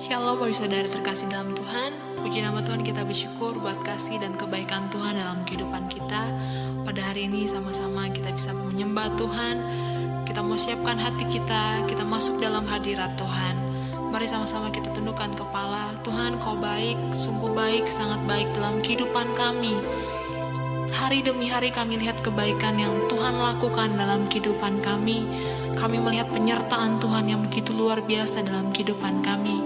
Shalom bagi saudara terkasih dalam Tuhan. Puji nama Tuhan, kita bersyukur buat kasih dan kebaikan Tuhan dalam kehidupan kita. Pada hari ini sama-sama kita bisa menyembah Tuhan. Kita mau siapkan hati kita masuk dalam hadirat Tuhan. Mari sama-sama kita tundukkan kepala. Tuhan, Kau baik, sungguh baik, sangat baik dalam kehidupan kami. Hari demi hari kami lihat kebaikan yang Tuhan lakukan dalam kehidupan kami. Kami melihat penyertaan Tuhan yang begitu luar biasa dalam kehidupan kami.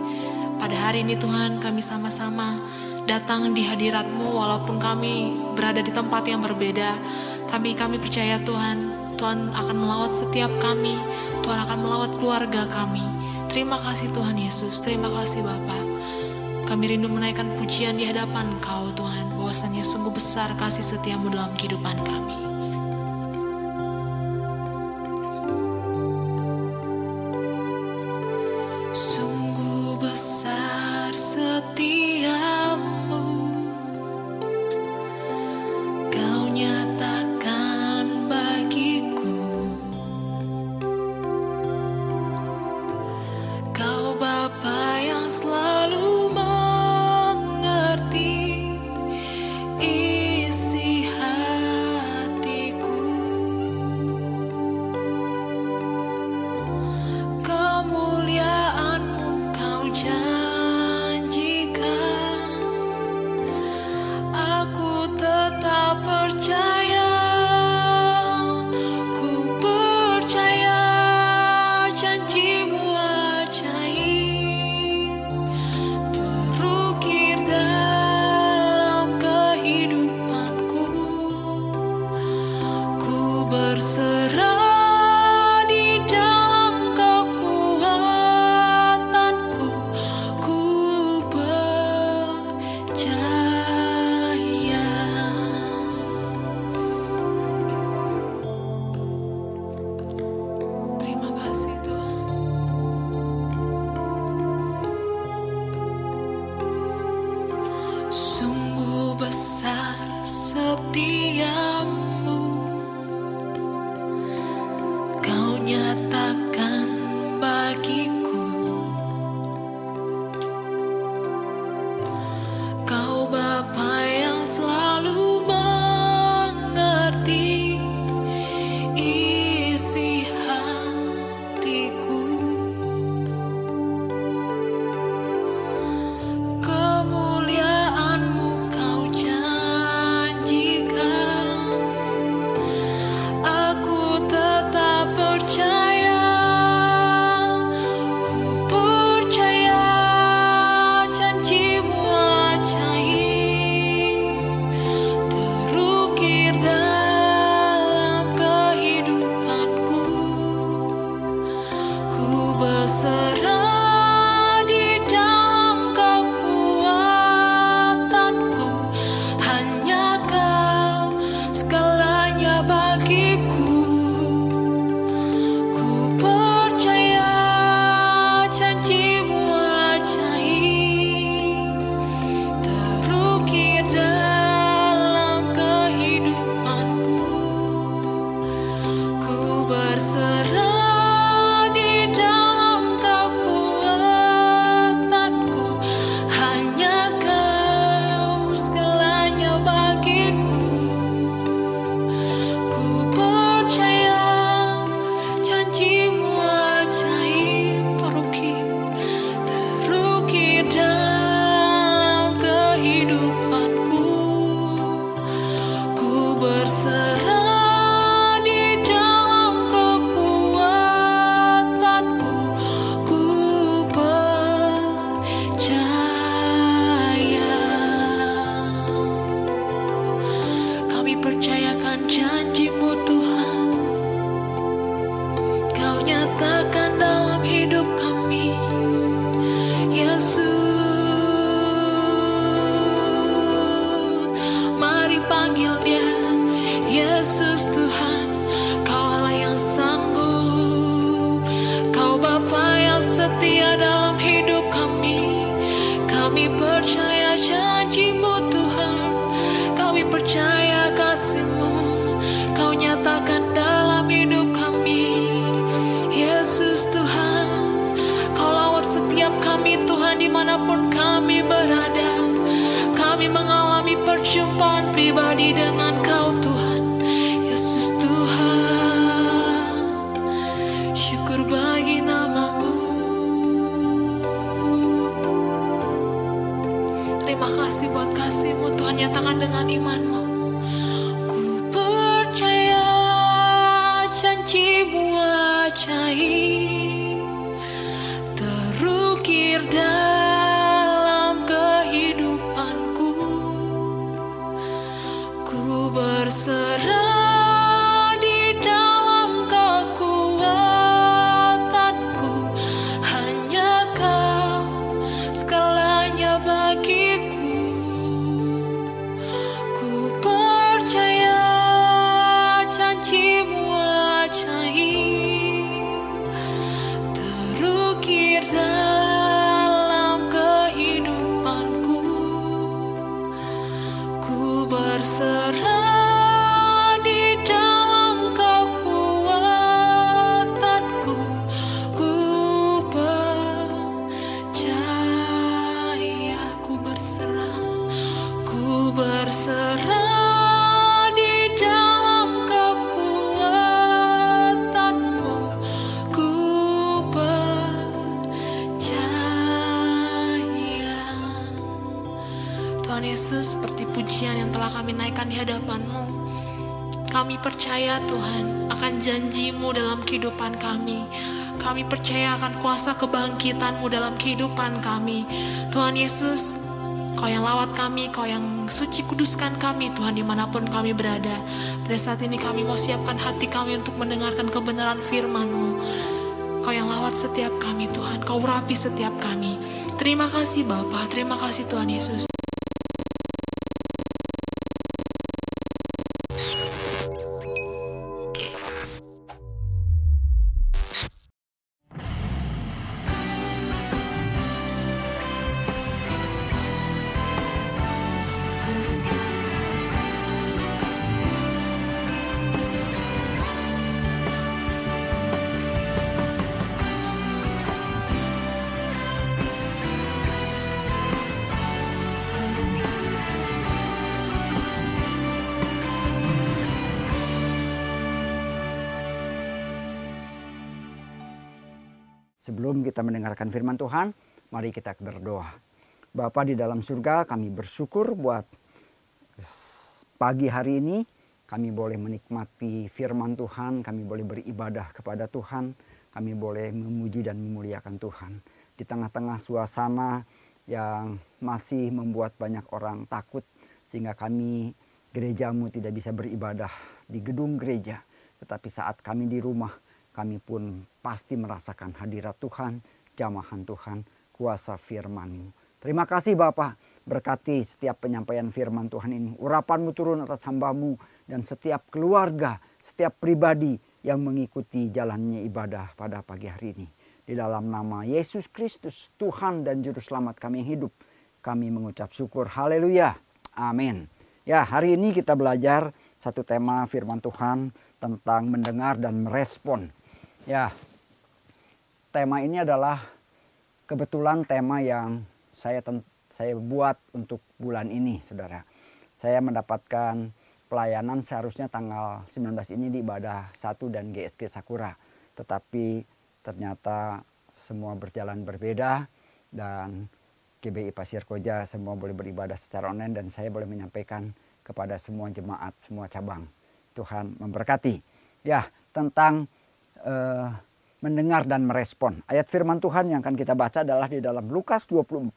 Pada hari ini Tuhan, kami sama-sama datang di hadirat-Mu walaupun kami berada di tempat yang berbeda. Tapi kami percaya Tuhan akan melawat setiap kami. Tuhan akan melawat keluarga kami. Terima kasih Tuhan Yesus, terima kasih Bapa. Kami rindu menaikkan pujian di hadapan Kau Tuhan, bahwasannya sungguh besar kasih setia-Mu dalam kehidupan kami. Sungguh besar setia-Mu, Kau nyatakan bagiku. Kau Bapa yang selalu mengerti isi hatiku. Kemuliaan-Mu Kau janjikan, aku tetap percaya. Ku percaya janji-Mu ajaib terukir dalam kehidupanku. Ku berserah di dalam kekuatanku. Ku percaya. Terima kasih Tuhan. Sungguh besar setia-Mu, Kau nyatakan bagiku. Kau Bapa yang selalu mengerti isi hatiku. Kemuliaan-Mu Kau janjikan, aku tetap percaya. Ku percaya janji-Mu ajaib terukir dalam kehidupanku. Ku berserah di dalam kekuatanku. Hanya Kau segalanya bagiku. Ku percaya janji-Mu ajaib terukir dalam kehidupanku. Ku berserah di dalam kekuatanku. Hanya Kau segalanya bagiku. Ku percaya janji-Mu ajaib terukir dalam kehidupanku. Ku berserah di dalam kekuatanku. Ku percaya. Kami percayakan janji-Mu Tuhan. Kau nyatakan dalam hidup kami, Yesus. Mari panggil Dia, Yesus Tuhan. Kau Allah yang sanggup, Kau Bapa yang setia dalam hidup kami. Kami percaya janji-Mu Tuhan. Kami percaya kasih-Mu Kau nyatakan dalam hidup kami. Yesus Tuhan, Kau lawat setiap setiap kami Tuhan dimanapun kami berada. Kami mengalami perjumpaan pribadi dengan Kau Tuhan. Yesus Tuhan, syukur bagi nama-Mu. Terima kasih buat kasih-Mu Tuhan, nyatakan dengan iman-Mu. Ku percaya janji-Mu ajaib terukir dalam kehidupanku. Ku berserah di dalam kekuatanku, hanya Kau segalanya bagiku. Ku percaya janji-Mu ajaib terukir dalam kehidupanku. Ku berserah di dalam kekuatanku. Ku percaya, ku berserah, ku berserah di dalam kekuatan-Mu. Ku percaya. Tuhan Yesus, seperti pujian yang telah kami naikkan di hadapan-Mu, kami percaya Tuhan akan janji-Mu dalam kehidupan kami. Kami percaya akan kuasa kebangkitan-Mu dalam kehidupan kami. Tuhan Yesus, Kau yang lawat kami, Kau yang suci kuduskan kami Tuhan dimanapun kami berada. Pada saat ini kami mau siapkan hati kami untuk mendengarkan kebenaran firman-Mu. Kau yang lawat setiap kami Tuhan, Kau urapi setiap kami. Terima kasih Bapa, terima kasih Tuhan Yesus. Sebelum kita mendengarkan firman Tuhan, mari kita berdoa. Bapa di dalam surga, kami bersyukur buat pagi hari ini. Kami boleh menikmati firman Tuhan, kami boleh beribadah kepada Tuhan, kami boleh memuji dan memuliakan Tuhan. Di tengah-tengah suasana yang masih membuat banyak orang takut, sehingga kami gereja-Mu tidak bisa beribadah di gedung gereja. Tetapi saat kami di rumah, kami pun pasti merasakan hadirat Tuhan, jamahan Tuhan, kuasa firman-Mu. Terima kasih Bapa, berkati setiap penyampaian firman Tuhan ini. Urapan-Mu turun atas hamba-Mu dan setiap keluarga, setiap pribadi yang mengikuti jalannya ibadah pada pagi hari ini. Di dalam nama Yesus Kristus, Tuhan dan Juru Selamat kami yang hidup, kami mengucap syukur. Haleluya. Amin. Ya, hari ini kita belajar satu tema firman Tuhan tentang mendengar dan merespon. Ya, tema ini adalah kebetulan tema yang saya buat untuk bulan ini, saudara. Saya mendapatkan pelayanan seharusnya tanggal 19 ini di ibadah 1 dan GSG Sakura. Tetapi ternyata semua berjalan berbeda dan GBI Pasir Koja semua boleh beribadah secara online dan saya boleh menyampaikan kepada semua jemaat, semua cabang. Tuhan memberkati. Ya, tentang mendengar dan merespon. Ayat firman Tuhan yang akan kita baca adalah di dalam Lukas 24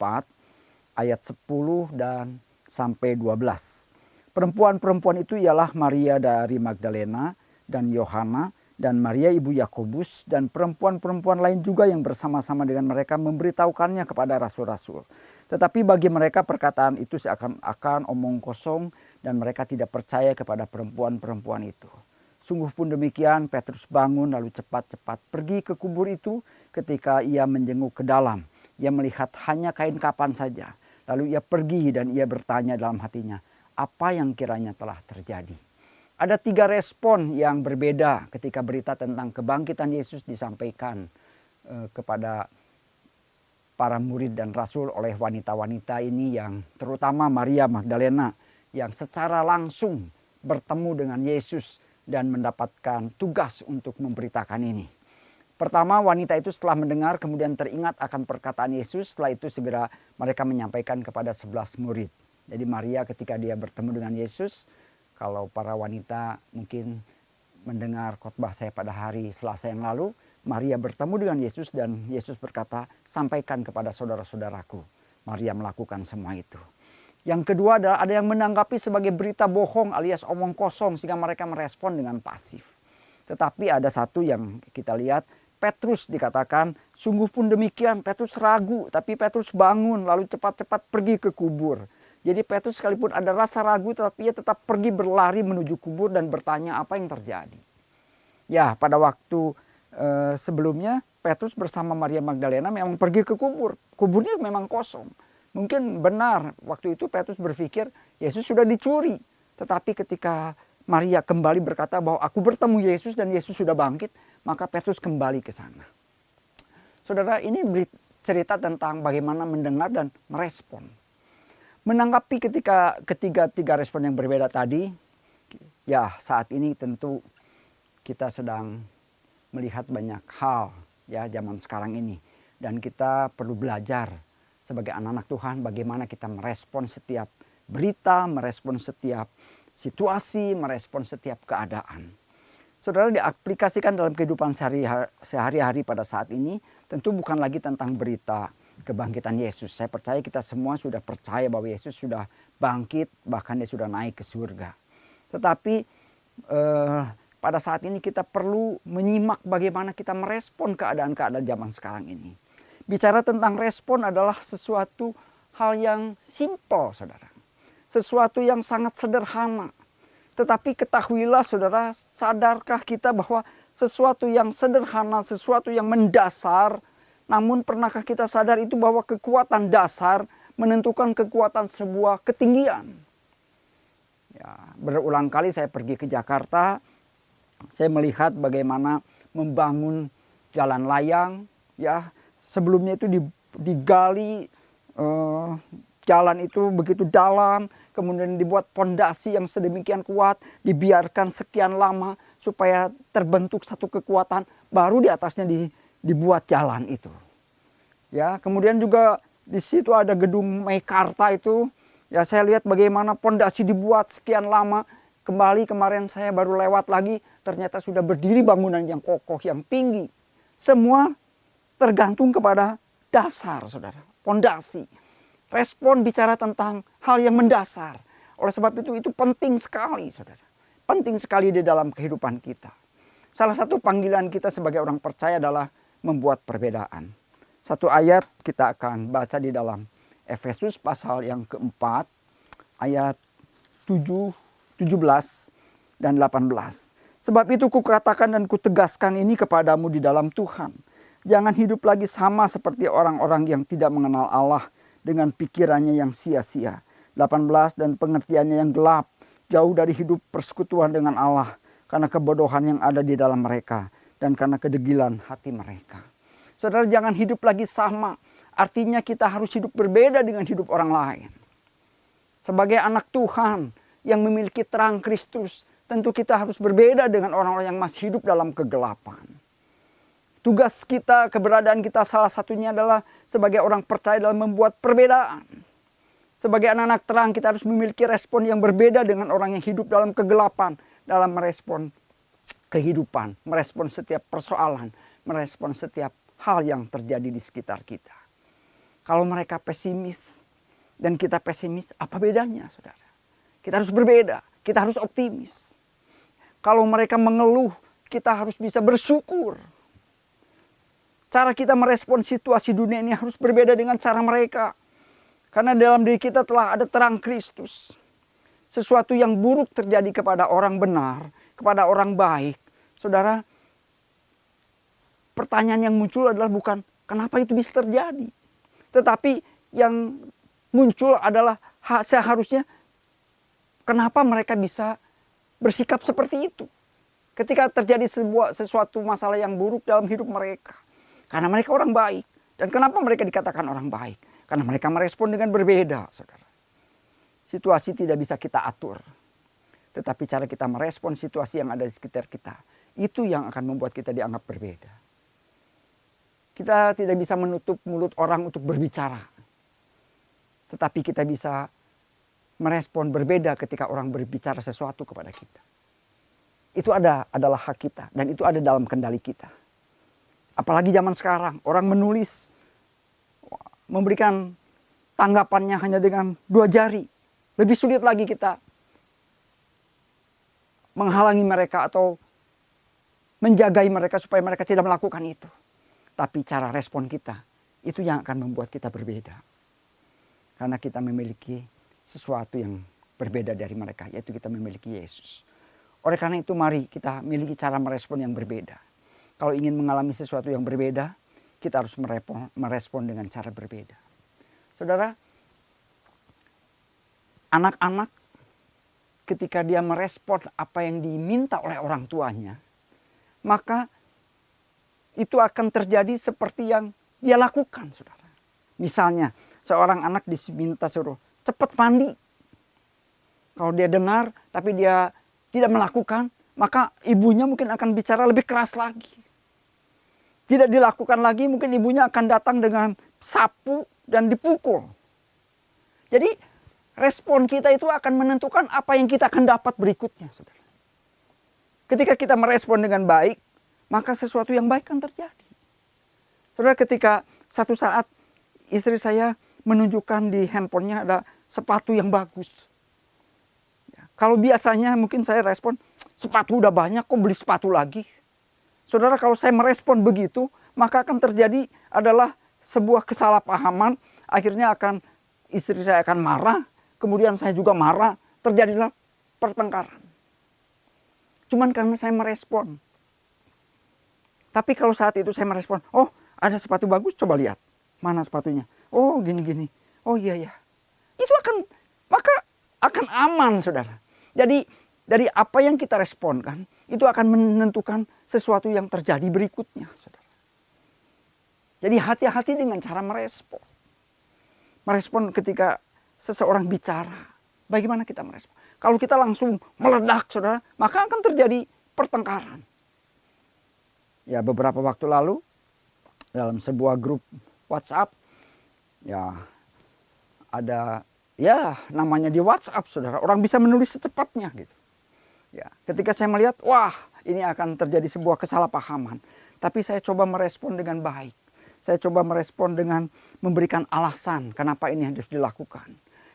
ayat 10 dan sampai 12. Perempuan-perempuan itu ialah Maria dari Magdalena dan Yohana dan Maria ibu Yakobus dan perempuan-perempuan lain juga yang bersama-sama dengan mereka memberitahukannya kepada rasul-rasul. Tetapi bagi mereka perkataan itu seakan-akan omong kosong dan mereka tidak percaya kepada perempuan-perempuan itu. Sungguh pun demikian, Petrus bangun lalu cepat-cepat pergi ke kubur itu. Ketika ia menjenguk ke dalam, ia melihat hanya kain kapan saja. Lalu ia pergi dan ia bertanya dalam hatinya, apa yang kiranya telah terjadi? Ada 3 respon yang berbeda ketika berita tentang kebangkitan Yesus disampaikan kepada para murid dan rasul oleh wanita-wanita ini, yang terutama Maria Magdalena yang secara langsung bertemu dengan Yesus dan mendapatkan tugas untuk memberitakan ini. Pertama, wanita itu setelah mendengar kemudian teringat akan perkataan Yesus. Setelah itu segera mereka menyampaikan kepada 11 murid. Jadi Maria ketika dia bertemu dengan Yesus, kalau para wanita mungkin mendengar khotbah saya pada hari Selasa yang lalu, Maria bertemu dengan Yesus dan Yesus berkata, sampaikan kepada saudara-saudaraku. Maria melakukan semua itu. Yang kedua adalah ada yang menanggapi sebagai berita bohong alias omong kosong sehingga mereka merespon dengan pasif. Tetapi ada satu yang kita lihat, Petrus dikatakan sungguh pun demikian. Petrus ragu, tapi Petrus bangun lalu cepat-cepat pergi ke kubur. Jadi Petrus sekalipun ada rasa ragu, tetapi ia tetap pergi berlari menuju kubur dan bertanya apa yang terjadi. Ya, pada waktu sebelumnya Petrus bersama Maria Magdalena memang pergi ke kubur. Kuburnya memang kosong. Mungkin benar waktu itu Petrus berpikir Yesus sudah dicuri. Tetapi ketika Maria kembali berkata bahwa aku bertemu Yesus dan Yesus sudah bangkit, maka Petrus kembali ke sana. Saudara, ini cerita tentang bagaimana mendengar dan merespon. Menanggapi ketiga respon yang berbeda tadi, ya saat ini tentu kita sedang melihat banyak hal ya zaman sekarang ini. Dan kita perlu belajar sebagai anak-anak Tuhan bagaimana kita merespon setiap berita, merespon setiap situasi, merespon setiap keadaan. Saudara, diaplikasikan dalam kehidupan sehari-hari pada saat ini tentu bukan lagi tentang berita kebangkitan Yesus. Saya percaya kita semua sudah percaya bahwa Yesus sudah bangkit, bahkan dia sudah naik ke surga. Tetapi pada saat ini kita perlu menyimak bagaimana kita merespon keadaan-keadaan zaman sekarang ini. Bicara tentang respon adalah sesuatu hal yang simpel, saudara. Sesuatu yang sangat sederhana. Tetapi ketahuilah saudara, sadarkah kita bahwa sesuatu yang sederhana, sesuatu yang mendasar, namun pernahkah kita sadar itu bahwa kekuatan dasar menentukan kekuatan sebuah ketinggian. Ya, berulang kali saya pergi ke Jakarta, saya melihat bagaimana membangun jalan layang, ya. Sebelumnya itu digali jalan itu begitu dalam, kemudian dibuat pondasi yang sedemikian kuat, dibiarkan sekian lama supaya terbentuk satu kekuatan, baru di atasnya dibuat jalan itu. Ya, kemudian juga di situ ada gedung Meikarta itu, ya saya lihat bagaimana pondasi dibuat sekian lama. Kembali kemarin saya baru lewat lagi, ternyata sudah berdiri bangunan yang kokoh, yang tinggi. Semua tergantung kepada dasar, saudara, pondasi. Respon bicara tentang hal yang mendasar. Oleh sebab itu penting sekali, saudara. Penting sekali di dalam kehidupan kita. Salah satu panggilan kita sebagai orang percaya adalah membuat perbedaan. Satu ayat kita akan baca di dalam Efesus pasal yang keempat, ayat 7, 17 dan 18. Sebab itu kukatakan dan kutegaskan ini kepadamu di dalam Tuhan. Jangan hidup lagi sama seperti orang-orang yang tidak mengenal Allah dengan pikirannya yang sia-sia. 18 dan pengertiannya yang gelap, jauh dari hidup persekutuan dengan Allah karena kebodohan yang ada di dalam mereka dan karena kedegilan hati mereka. Saudara, jangan hidup lagi sama. Artinya kita harus hidup berbeda dengan hidup orang lain. Sebagai anak Tuhan yang memiliki terang Kristus, tentu kita harus berbeda dengan orang-orang yang masih hidup dalam kegelapan. Tugas kita, keberadaan kita salah satunya adalah sebagai orang percaya dalam membuat perbedaan. Sebagai anak-anak terang kita harus memiliki respon yang berbeda dengan orang yang hidup dalam kegelapan. Dalam merespon kehidupan, merespon setiap persoalan, merespon setiap hal yang terjadi di sekitar kita. Kalau mereka pesimis dan kita pesimis, apa bedanya, saudara? Kita harus berbeda, kita harus optimis. Kalau mereka mengeluh, kita harus bisa bersyukur. Cara kita merespon situasi dunia ini harus berbeda dengan cara mereka. Karena dalam diri kita telah ada terang Kristus. Sesuatu yang buruk terjadi kepada orang benar, kepada orang baik. Saudara, pertanyaan yang muncul adalah bukan kenapa itu bisa terjadi. Tetapi yang muncul adalah seharusnya kenapa mereka bisa bersikap seperti itu. Ketika terjadi sesuatu masalah yang buruk dalam hidup mereka. Karena mereka orang baik. Dan kenapa mereka dikatakan orang baik? Karena mereka merespon dengan berbeda, saudara. Situasi tidak bisa kita atur. Tetapi cara kita merespon situasi yang ada di sekitar kita, itu yang akan membuat kita dianggap berbeda. Kita tidak bisa menutup mulut orang untuk berbicara. Tetapi kita bisa merespon berbeda ketika orang berbicara sesuatu kepada kita. Itu adalah hak kita dan itu ada dalam kendali kita. Apalagi zaman sekarang, orang menulis, memberikan tanggapannya hanya dengan 2 jari. Lebih sulit lagi kita menghalangi mereka atau menjagai mereka supaya mereka tidak melakukan itu. Tapi cara respon kita, itu yang akan membuat kita berbeda. Karena kita memiliki sesuatu yang berbeda dari mereka, yaitu kita memiliki Yesus. Oleh karena itu mari kita miliki cara merespon yang berbeda. Kalau ingin mengalami sesuatu yang berbeda, kita harus merespon dengan cara berbeda. Saudara, anak-anak ketika dia merespon apa yang diminta oleh orang tuanya, maka itu akan terjadi seperti yang dia lakukan, saudara. Misalnya, seorang anak diminta suruh cepat mandi. Kalau dia dengar, tapi dia tidak melakukan, maka ibunya mungkin akan bicara lebih keras lagi. Tidak dilakukan lagi, mungkin ibunya akan datang dengan sapu dan dipukul. Jadi respon kita itu akan menentukan apa yang kita akan dapat berikutnya, saudara. Ketika kita merespon dengan baik, maka sesuatu yang baik akan terjadi. Saudara, ketika satu saat istri saya menunjukkan di handphonenya ada sepatu yang bagus. Kalau biasanya mungkin saya respon, sepatu udah banyak kok beli sepatu lagi. Saudara, kalau saya merespon begitu, maka akan terjadi adalah sebuah kesalahpahaman. Akhirnya istri saya akan marah, kemudian saya juga marah, terjadilah pertengkaran. Cuman karena saya merespon. Tapi kalau saat itu saya merespon, oh ada sepatu bagus, coba lihat. Mana sepatunya? Oh gini-gini. Oh iya. Itu akan aman, saudara. Jadi dari apa yang kita responkan, itu akan menentukan sesuatu yang terjadi berikutnya, saudara. Jadi hati-hati dengan cara merespon. Merespon ketika seseorang bicara, bagaimana kita merespon? Kalau kita langsung meledak, saudara, maka akan terjadi pertengkaran. Ya, beberapa waktu lalu dalam sebuah grup WhatsApp, ya ada namanya di WhatsApp, saudara, orang bisa menulis secepatnya gitu. Ya, ketika saya melihat, wah, ini akan terjadi sebuah kesalahpahaman, tapi saya coba merespon dengan baik. Saya coba merespon dengan memberikan alasan kenapa ini harus dilakukan.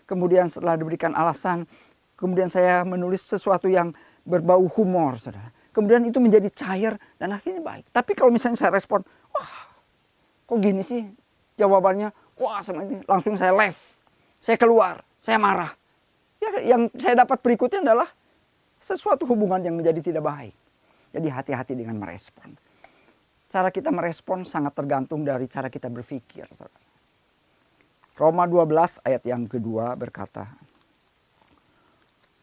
Kemudian setelah diberikan alasan, kemudian saya menulis sesuatu yang berbau humor, saudara. Kemudian itu menjadi cair dan akhirnya baik. Tapi kalau misalnya saya respon, wah, kok gini sih jawabannya? Wah, sama ini langsung saya left. Saya keluar, saya marah. Ya, yang saya dapat berikutnya adalah sesuatu hubungan yang menjadi tidak baik. Jadi hati-hati dengan merespon. Cara kita merespon sangat tergantung dari cara kita berpikir, saudara. Roma 12 ayat yang kedua berkata,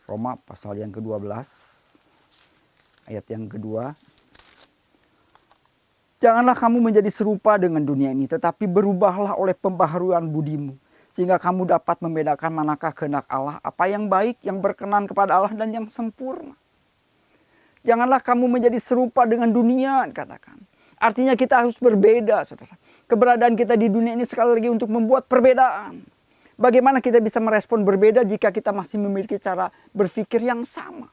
Roma pasal yang ke-12 ayat yang kedua, janganlah kamu menjadi serupa dengan dunia ini, tetapi berubahlah oleh pembaharuan budimu, sehingga kamu dapat membedakan manakah kehendak Allah, apa yang baik, yang berkenan kepada Allah, dan yang sempurna. Janganlah kamu menjadi serupa dengan dunia, katakan. Artinya kita harus berbeda, saudara. Keberadaan kita di dunia ini sekali lagi untuk membuat perbedaan. Bagaimana kita bisa merespon berbeda jika kita masih memiliki cara berpikir yang sama?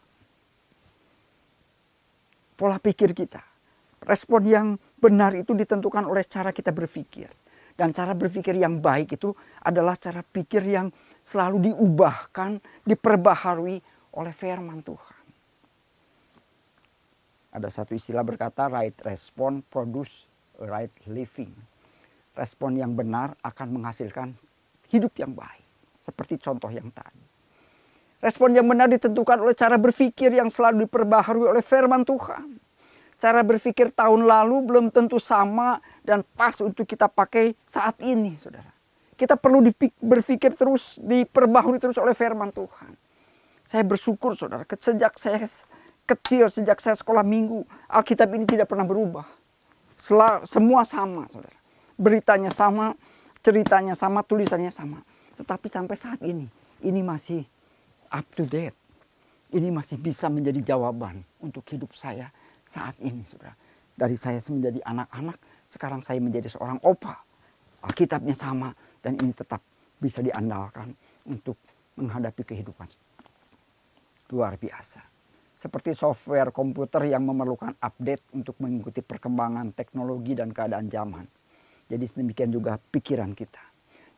Pola pikir kita. Respon yang benar itu ditentukan oleh cara kita berpikir. Dan cara berpikir yang baik itu adalah cara pikir yang selalu diubahkan, diperbaharui oleh firman Tuhan. Ada satu istilah berkata, right response produce right living. Respon yang benar akan menghasilkan hidup yang baik. Seperti contoh yang tadi. Respon yang benar ditentukan oleh cara berpikir yang selalu diperbaharui oleh firman Tuhan. Cara berpikir tahun lalu belum tentu sama dan pas untuk kita pakai saat ini, saudara. Kita perlu berpikir terus, diperbaharui terus oleh firman Tuhan. Saya bersyukur, saudara, sejak saya kecil, sejak saya sekolah minggu, Alkitab ini tidak pernah berubah. Semua sama, saudara. beritanya sama, ceritanya sama, tulisannya sama. Tetapi sampai saat ini masih up to date. Ini masih bisa menjadi jawaban untuk hidup saya saat ini, saudara. Dari saya menjadi anak-anak, sekarang saya menjadi seorang opa. Alkitabnya sama dan ini tetap bisa diandalkan untuk menghadapi kehidupan. Luar biasa. Seperti software komputer yang memerlukan update untuk mengikuti perkembangan teknologi dan keadaan zaman. Jadi demikian juga pikiran kita.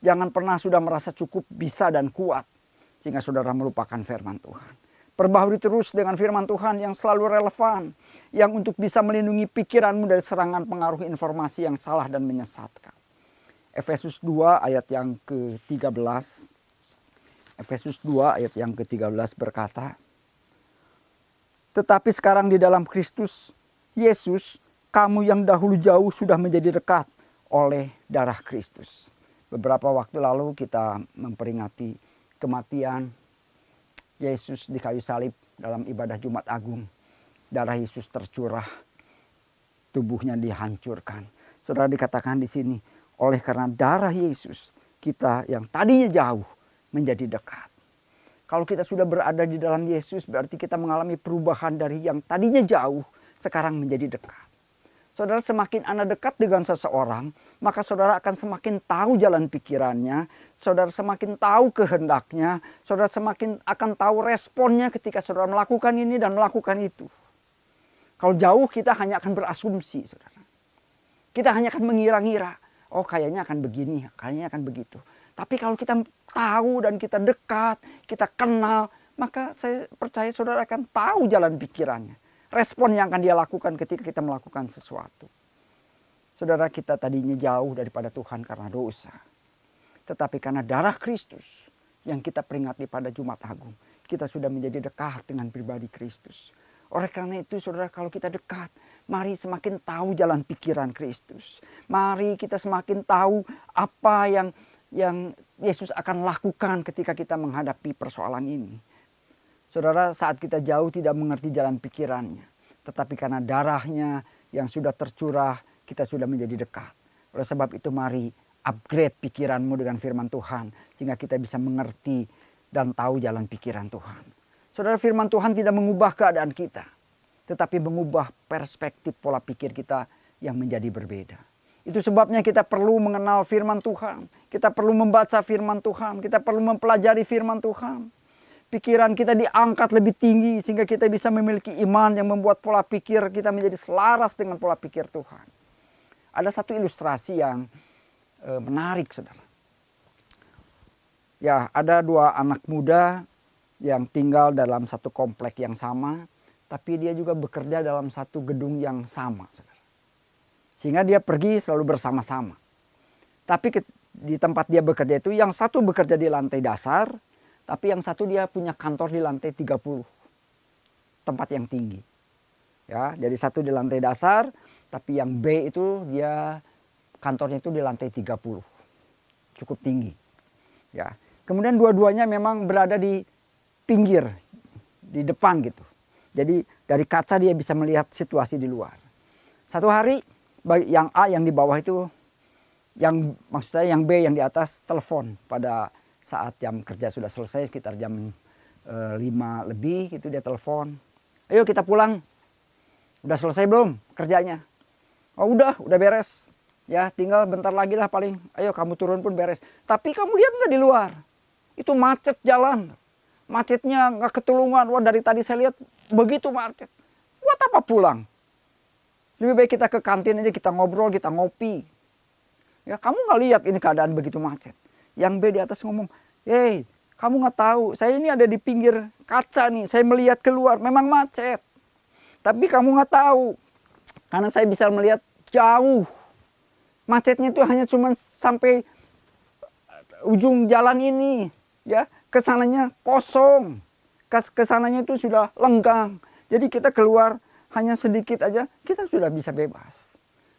Jangan pernah sudah merasa cukup, bisa dan kuat sehingga saudara melupakan firman Tuhan. Perbaharui terus dengan firman Tuhan yang selalu relevan, yang untuk bisa melindungi pikiranmu dari serangan pengaruh informasi yang salah dan menyesatkan. Efesus 2 ayat yang ke-13. Efesus 2 ayat yang ke-13 berkata, tetapi sekarang di dalam Kristus Yesus, kamu yang dahulu jauh sudah menjadi dekat oleh darah Kristus. Beberapa waktu lalu kita memperingati kematian Yesus di kayu salib dalam ibadah Jumat Agung. Darah Yesus tercurah, tubuhnya dihancurkan. Saudara, dikatakan di sini, oleh karena darah Yesus, kita yang tadinya jauh menjadi dekat. Kalau kita sudah berada di dalam Yesus, berarti kita mengalami perubahan dari yang tadinya jauh, sekarang menjadi dekat. Saudara, semakin Anda dekat dengan seseorang, maka saudara akan semakin tahu jalan pikirannya, saudara semakin tahu kehendaknya, saudara semakin akan tahu responnya ketika saudara melakukan ini dan melakukan itu. Kalau jauh kita hanya akan berasumsi, saudara. Kita hanya akan mengira-ngira, oh kayaknya akan begini, kayaknya akan begitu. Tapi kalau kita tahu dan kita dekat, kita kenal, maka saya percaya saudara akan tahu jalan pikirannya. Respon yang akan dia lakukan ketika kita melakukan sesuatu. Saudara, kita tadinya jauh daripada Tuhan karena dosa. Tetapi karena darah Kristus yang kita peringati pada Jumat Agung, kita sudah menjadi dekat dengan pribadi Kristus. Oleh karena itu saudara, kalau kita dekat, mari semakin tahu jalan pikiran Kristus. Mari kita semakin tahu apa yang Yesus akan lakukan ketika kita menghadapi persoalan ini. Saudara, saat kita jauh tidak mengerti jalan pikirannya. Tetapi karena darahnya yang sudah tercurah, kita sudah menjadi dekat. Oleh sebab itu mari upgrade pikiranmu dengan firman Tuhan. Sehingga kita bisa mengerti dan tahu jalan pikiran Tuhan. Saudara, firman Tuhan tidak mengubah keadaan kita. Tetapi mengubah perspektif pola pikir kita yang menjadi berbeda. Itu sebabnya kita perlu mengenal firman Tuhan. Kita perlu membaca firman Tuhan. Kita perlu mempelajari firman Tuhan. Pikiran kita diangkat lebih tinggi sehingga kita bisa memiliki iman yang membuat pola pikir kita menjadi selaras dengan pola pikir Tuhan. Ada satu ilustrasi yang menarik, saudara. Ya, ada dua anak muda yang tinggal dalam satu komplek yang sama, tapi dia juga bekerja dalam satu gedung yang sama, saudara. Sehingga dia pergi selalu bersama-sama. Tapi di tempat dia bekerja itu, yang satu bekerja di lantai dasar, tapi yang satu dia punya kantor di lantai 30. Tempat yang tinggi. Ya, jadi satu di lantai dasar, tapi yang B itu dia kantornya itu di lantai 30. Cukup tinggi. Ya. Kemudian dua-duanya memang berada di pinggir, di depan gitu. Jadi dari kaca dia bisa melihat situasi di luar. Satu hari yang A yang di bawah itu, maksudnya yang B yang di atas telepon pada saat jam kerja sudah selesai sekitar jam 5 lebih gitu, dia telepon. Ayo kita pulang. Udah selesai belum kerjanya? Oh udah beres. Ya tinggal bentar lagi lah paling. Ayo kamu turun pun beres. Tapi kamu lihat nggak di luar? Itu macet jalan. Macetnya nggak ketulungan. Wah dari tadi saya lihat begitu macet. Buat apa pulang? Lebih baik kita ke kantin aja, kita ngobrol, kita ngopi. Ya kamu nggak lihat ini keadaan begitu macet. Yang B di atas ngomong, hey kamu nggak tahu, saya ini ada di pinggir kaca nih, saya melihat keluar, memang macet. Tapi kamu nggak tahu, karena saya bisa melihat jauh. Macetnya itu hanya cuma sampai ujung jalan ini, ya kesananya kosong, kesananya itu sudah lenggang. Jadi kita keluar hanya sedikit aja, kita sudah bisa bebas.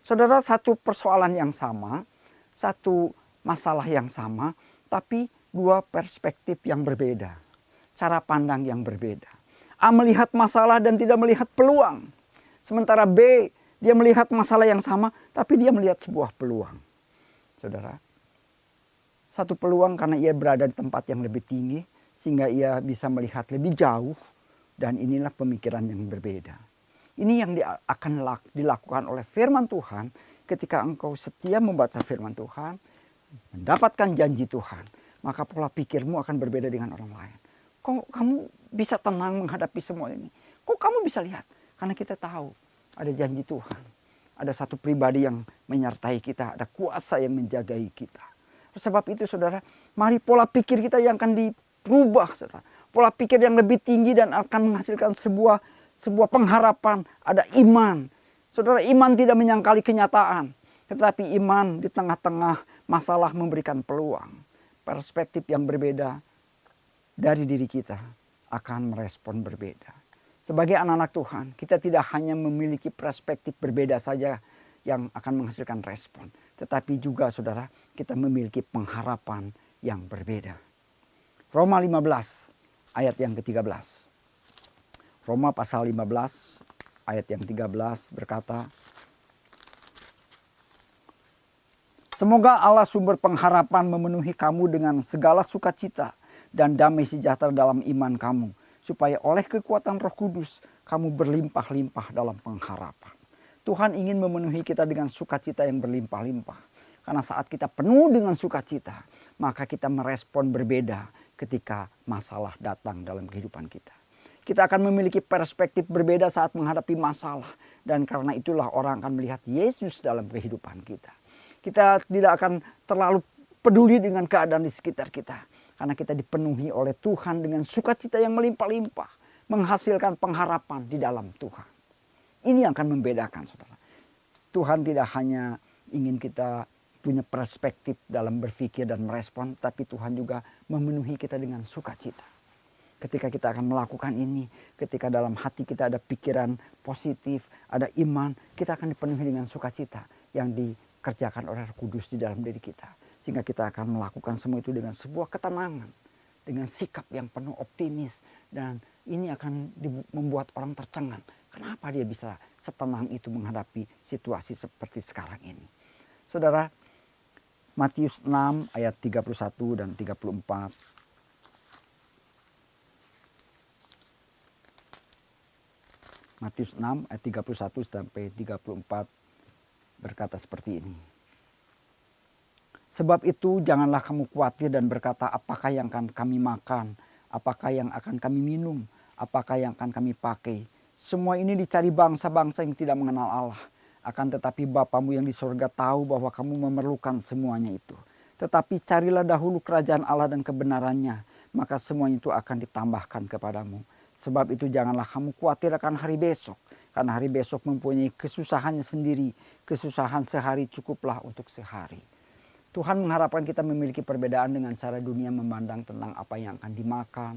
Saudara, satu persoalan yang sama, satu masalah yang sama, tapi dua perspektif yang berbeda. Cara pandang yang berbeda. A melihat masalah dan tidak melihat peluang. Sementara B, dia melihat masalah yang sama, tapi dia melihat sebuah peluang. saudara. Satu peluang karena ia berada di tempat yang lebih tinggi, sehingga ia bisa melihat lebih jauh, dan inilah pemikiran yang berbeda. Ini yang akan dilakukan oleh firman Tuhan ketika engkau setia membaca firman Tuhan, mendapatkan janji Tuhan, maka pola pikirmu akan berbeda dengan orang lain. Kok kamu bisa tenang menghadapi semua ini? Kok kamu bisa lihat? Karena kita tahu ada janji Tuhan. Ada satu pribadi yang menyertai kita, ada kuasa yang menjagai kita. Sebab itu saudara, mari pola pikir kita yang akan dirubah, saudara. Pola pikir yang lebih tinggi dan akan menghasilkan sebuah pengharapan, ada iman. Saudara, iman tidak menyangkali kenyataan, tetapi iman di tengah-tengah masalah memberikan peluang. Perspektif yang berbeda dari diri kita akan merespon berbeda. Sebagai anak-anak Tuhan, kita tidak hanya memiliki perspektif berbeda saja yang akan menghasilkan respon, tetapi juga saudara, kita memiliki pengharapan yang berbeda. Roma 15 ayat yang ke-13. Roma pasal 15 ayat yang 13 berkata, semoga Allah sumber pengharapan memenuhi kamu dengan segala sukacita dan damai sejahtera dalam iman kamu, supaya oleh kekuatan Roh Kudus kamu berlimpah-limpah dalam pengharapan. Tuhan ingin memenuhi kita dengan sukacita yang berlimpah-limpah. Karena saat kita penuh dengan sukacita, maka kita merespon berbeda ketika masalah datang dalam kehidupan kita. Kita akan memiliki perspektif berbeda saat menghadapi masalah. Dan karena itulah orang akan melihat Yesus dalam kehidupan kita. Kita tidak akan terlalu peduli dengan keadaan di sekitar kita. Karena kita dipenuhi oleh Tuhan dengan sukacita yang melimpah-limpah. Menghasilkan pengharapan di dalam Tuhan. Ini yang akan membedakan, saudara. Tuhan tidak hanya ingin kita punya perspektif dalam berpikir dan merespon. Tapi Tuhan juga memenuhi kita dengan sukacita. Ketika kita akan melakukan ini, ketika dalam hati kita ada pikiran positif, ada iman, kita akan dipenuhi dengan sukacita yang dikerjakan oleh Roh Kudus di dalam diri kita. Sehingga kita akan melakukan semua itu dengan sebuah ketenangan, dengan sikap yang penuh optimis, dan ini akan membuat orang tercengang. Kenapa dia bisa setenang itu menghadapi situasi seperti sekarang ini? Saudara, Matius 6 ayat 31 dan 34. Matius 6 ayat 31 sampai 34 berkata seperti ini. Sebab itu janganlah kamu khawatir dan berkata, apakah yang akan kami makan, apakah yang akan kami minum, apakah yang akan kami pakai. Semua ini dicari bangsa-bangsa yang tidak mengenal Allah. Akan tetapi Bapamu yang di surga tahu bahwa kamu memerlukan semuanya itu. Tetapi carilah dahulu kerajaan Allah dan kebenarannya, maka semuanya itu akan ditambahkan kepadamu. Sebab itu janganlah kamu khawatir akan hari besok. Karena hari besok mempunyai kesusahannya sendiri. Kesusahan sehari cukuplah untuk sehari. Tuhan mengharapkan kita memiliki perbedaan dengan cara dunia memandang tentang apa yang akan dimakan,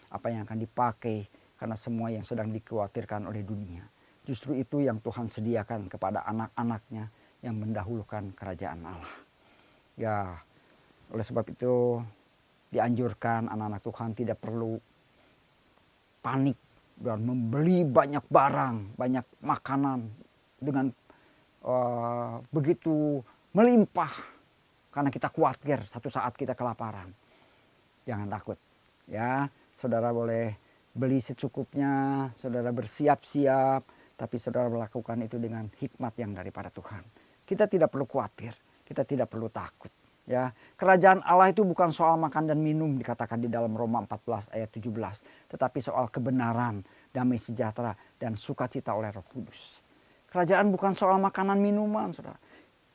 apa yang akan dipakai. Karena semua yang sedang dikhawatirkan oleh dunia. Justru itu yang Tuhan sediakan kepada anak-anaknya yang mendahulukan kerajaan Allah. Ya, oleh sebab itu dianjurkan anak-anak Tuhan tidak perlu panik dan membeli banyak barang, banyak makanan dengan begitu melimpah karena kita khawatir satu saat kita kelaparan. Jangan takut, ya. Saudara boleh beli secukupnya, saudara bersiap-siap, tapi saudara melakukan itu dengan hikmat yang daripada Tuhan. Kita tidak perlu khawatir, kita tidak perlu takut. Ya, kerajaan Allah itu bukan soal makan dan minum dikatakan di dalam Roma 14 ayat 17. Tetapi soal kebenaran, damai sejahtera, dan sukacita oleh Roh Kudus. Kerajaan bukan soal makanan minuman, saudara.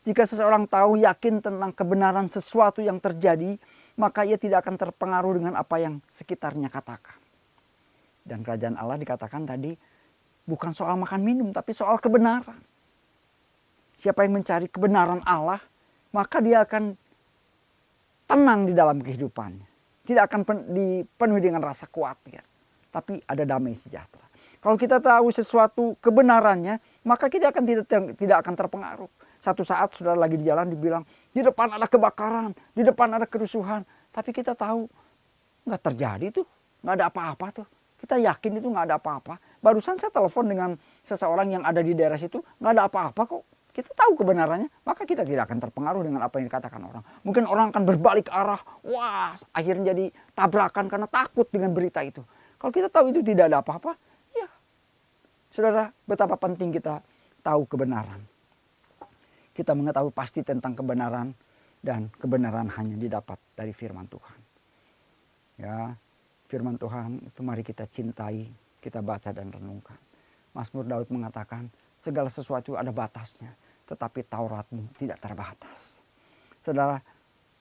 Jika seseorang tahu yakin tentang kebenaran sesuatu yang terjadi, maka ia tidak akan terpengaruh dengan apa yang sekitarnya katakan. Dan kerajaan Allah dikatakan tadi bukan soal makan minum, tapi soal kebenaran. Siapa yang mencari kebenaran Allah, maka dia akan tenang di dalam kehidupannya. Tidak akan dipenuhi dengan rasa khawatir. Tapi ada damai sejahtera. Kalau kita tahu sesuatu kebenarannya, maka kita akan tidak akan terpengaruh. Satu saat saudara lagi di jalan dibilang, di depan ada kebakaran, di depan ada kerusuhan. Tapi kita tahu nggak terjadi tuh, nggak ada apa-apa tuh. Kita yakin itu nggak ada apa-apa. Barusan saya telepon dengan seseorang yang ada di daerah situ, nggak ada apa-apa kok. kita tahu kebenarannya, maka kita tidak akan terpengaruh dengan apa yang dikatakan orang. Mungkin orang akan berbalik arah, wah akhirnya jadi tabrakan karena takut dengan berita itu. Kalau kita tahu itu tidak ada apa-apa, ya saudara, betapa penting kita tahu kebenaran. Kita mengetahui pasti tentang kebenaran, dan kebenaran hanya didapat dari firman Tuhan. Ya, firman Tuhan itu mari kita cintai, kita baca dan renungkan. Mazmur Daud mengatakan, segala sesuatu ada batasnya, tetapi Tauratmu tidak terbatas. Saudara,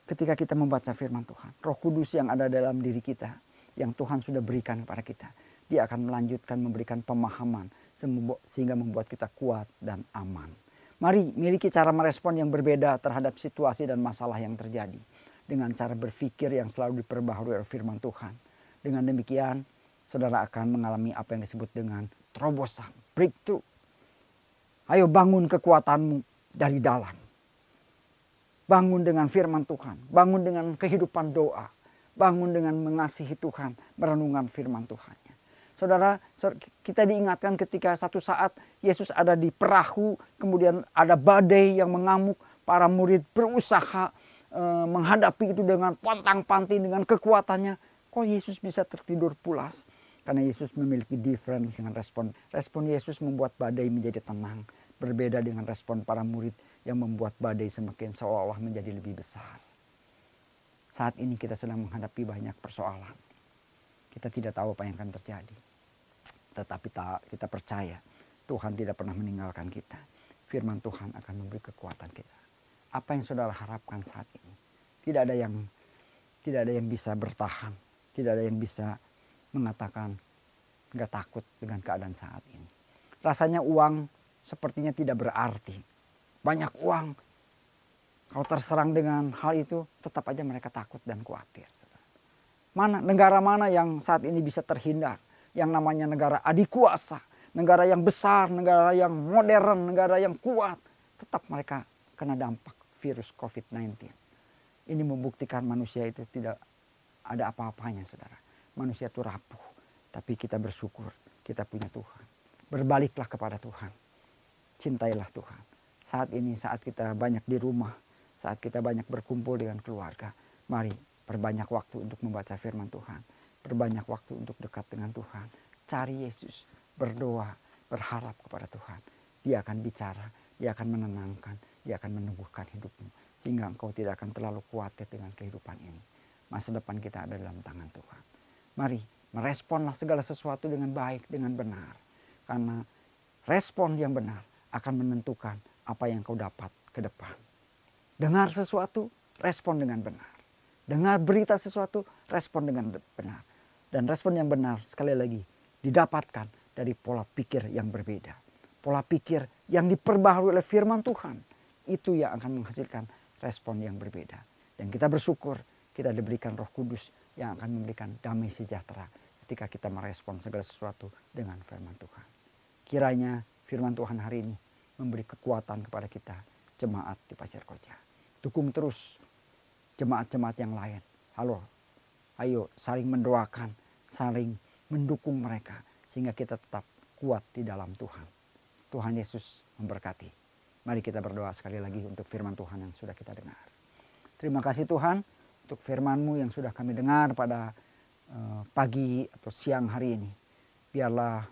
ketika kita membaca firman Tuhan, Roh Kudus yang ada dalam diri kita, yang Tuhan sudah berikan kepada kita, Dia akan melanjutkan memberikan pemahaman sehingga membuat kita kuat dan aman. Mari miliki cara merespon yang berbeda terhadap situasi dan masalah yang terjadi, dengan cara berpikir yang selalu diperbaharui oleh firman Tuhan. Dengan demikian, saudara akan mengalami apa yang disebut dengan terobosan, breakthrough. Ayo bangun kekuatanmu dari dalam. Bangun dengan firman Tuhan. Bangun dengan kehidupan doa. Bangun dengan mengasihi Tuhan. Merenungkan firman Tuhannya. Saudara, kita diingatkan ketika satu saat Yesus ada di perahu. Kemudian ada badai yang mengamuk. Para murid berusaha menghadapi itu dengan pontang-panting, dengan kekuatannya. Kok Yesus bisa tertidur pulas? Karena Yesus memiliki different dengan respon. Respon Yesus membuat badai menjadi tenang. Berbeda dengan respon para murid yang membuat badai semakin seolah-olah menjadi lebih besar. Saat ini kita sedang menghadapi banyak persoalan. Kita tidak tahu apa yang akan terjadi. Tetapi kita percaya Tuhan tidak pernah meninggalkan kita. Firman Tuhan akan memberi kekuatan kita. Apa yang saudara harapkan saat ini? Tidak ada yang bisa bertahan. Tidak ada yang bisa mengatakan nggak takut dengan keadaan saat ini. Rasanya uang sepertinya tidak berarti. Banyak uang. Kalau terserang dengan hal itu, tetap aja mereka takut dan khawatir. Negara mana yang saat ini bisa terhindar? Yang namanya negara adikuasa, negara yang besar, negara yang modern, negara yang kuat. Tetap mereka kena dampak virus COVID-19. Ini membuktikan manusia itu tidak ada apa-apanya, saudara. Manusia itu rapuh, tapi kita bersyukur kita punya Tuhan. Berbaliklah kepada Tuhan. Cintailah Tuhan. Saat ini saat kita banyak di rumah, saat kita banyak berkumpul dengan keluarga, mari perbanyak waktu untuk membaca firman Tuhan. Perbanyak waktu untuk dekat dengan Tuhan. Cari Yesus, berdoa, berharap kepada Tuhan. Dia akan bicara, Dia akan menenangkan, Dia akan menumbuhkan hidupmu. Sehingga engkau tidak akan terlalu khawatir dengan kehidupan ini. Masa depan kita ada dalam tangan Tuhan. Mari meresponlah segala sesuatu dengan baik, dengan benar. Karena respon yang benar akan menentukan apa yang kau dapat ke depan. Dengar sesuatu, respon dengan benar. Dengar berita sesuatu, respon dengan benar. Dan respon yang benar sekali lagi didapatkan dari pola pikir yang berbeda. Pola pikir yang diperbaharui oleh firman Tuhan. Itu yang akan menghasilkan respon yang berbeda. Dan kita bersyukur kita diberikan Roh Kudus yang akan memberikan damai sejahtera ketika kita merespon segala sesuatu dengan firman Tuhan. Kiranya firman Tuhan hari ini memberi kekuatan kepada kita, jemaat di Pasir Koja. Dukung terus jemaat-jemaat yang lain. Ayo saling mendoakan, saling mendukung mereka sehingga kita tetap kuat di dalam Tuhan. Tuhan Yesus memberkati. Mari kita berdoa sekali lagi untuk firman Tuhan yang sudah kita dengar. Terima kasih Tuhan untuk firman-Mu yang sudah kami dengar pada pagi atau siang hari ini. Biarlah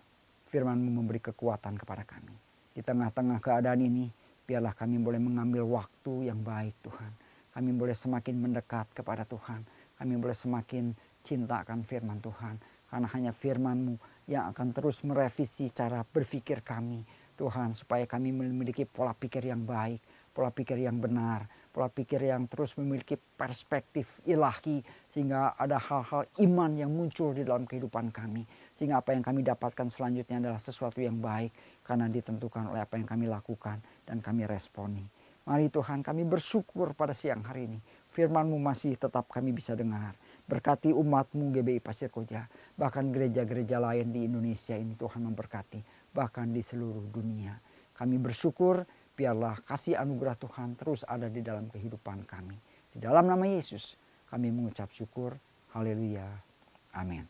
firman-Mu memberi kekuatan kepada kami. Di tengah-tengah keadaan ini, biarlah kami boleh mengambil waktu yang baik Tuhan. Kami boleh semakin mendekat kepada Tuhan. Kami boleh semakin cintakan firman Tuhan. Karena hanya firman-Mu yang akan terus merevisi cara berpikir kami. Tuhan, supaya kami memiliki pola pikir yang baik, pola pikir yang benar, pola pikir yang terus memiliki perspektif ilahi. Sehingga ada hal-hal iman yang muncul di dalam kehidupan kami. Sehingga apa yang kami dapatkan selanjutnya adalah sesuatu yang baik. Karena ditentukan oleh apa yang kami lakukan dan kami responi. Mari Tuhan, kami bersyukur pada siang hari ini. Firman-Mu masih tetap kami bisa dengar. Berkati umat-Mu GBI Pasir Koja. Bahkan gereja-gereja lain di Indonesia ini Tuhan memberkati. Bahkan di seluruh dunia. Kami bersyukur biarlah kasih anugerah Tuhan terus ada di dalam kehidupan kami. Di dalam nama Yesus kami mengucap syukur. Haleluya. Amin.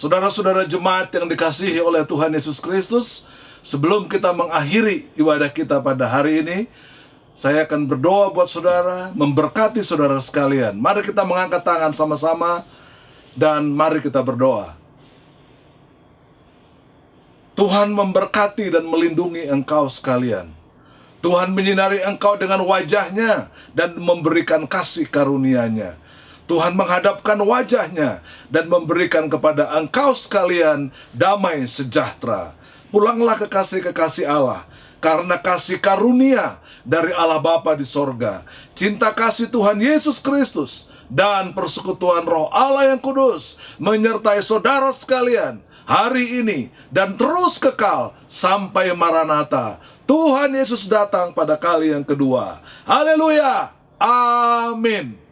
Saudara-saudara jemaat yang dikasihi oleh Tuhan Yesus Kristus, sebelum kita mengakhiri ibadah kita pada hari ini, saya akan berdoa buat saudara, memberkati saudara sekalian. Mari kita mengangkat tangan sama-sama dan mari kita berdoa. Tuhan memberkati dan melindungi engkau sekalian. Tuhan menyinari engkau dengan wajah-Nya dan memberikan kasih karunia-Nya. Tuhan menghadapkan wajah-Nya dan memberikan kepada engkau sekalian damai sejahtera. Pulanglah kekasih-kekasih Allah, karena kasih karunia dari Allah Bapa di sorga, cinta kasih Tuhan Yesus Kristus, dan persekutuan Roh Allah yang kudus menyertai saudara sekalian hari ini dan terus kekal sampai Maranatha. Tuhan Yesus datang pada kali yang kedua. Haleluya. Amin.